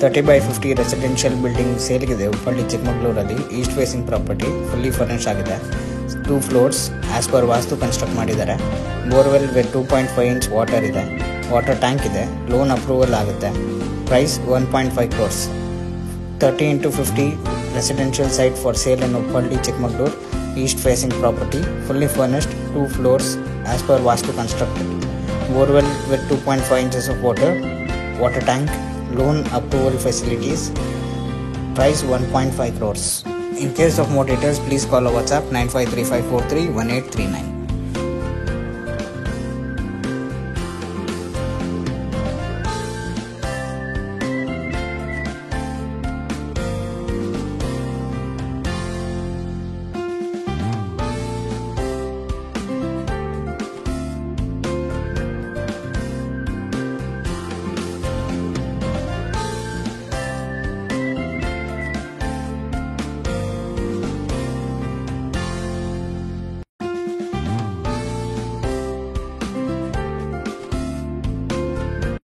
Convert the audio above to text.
30/50 residential building ಸೇಲ್ಗಿದೆ ಉಪ್ಪಳ್ಳಿ ಚಿಕ್ಕಮಗಳೂರಲ್ಲಿ. East facing property, fully furnish ಆಗಿದೆ. 2 floors as per vastu construct ಮಾಡಿದ್ದಾರೆ. ಬೋರ್ವೆಲ್ ವಿತ್ 2.5 inch ವಾಟರ್ ಇದೆ. ವಾಟರ್ ಟ್ಯಾಂಕ್ ಇದೆ. ಲೋನ್ ಅಪ್ರೂವಲ್ ಆಗುತ್ತೆ. Price 1.5 crores. 30x50 residential site for sale in Uppalli, Chikmagalur. East facing property, fully furnished, 2 floors as per Vastu constructed. Borewell with 2.5 inches of water, water tank, loan approval facilities. Price 1.5 crores. In case of more details, please call or WhatsApp 9535431839.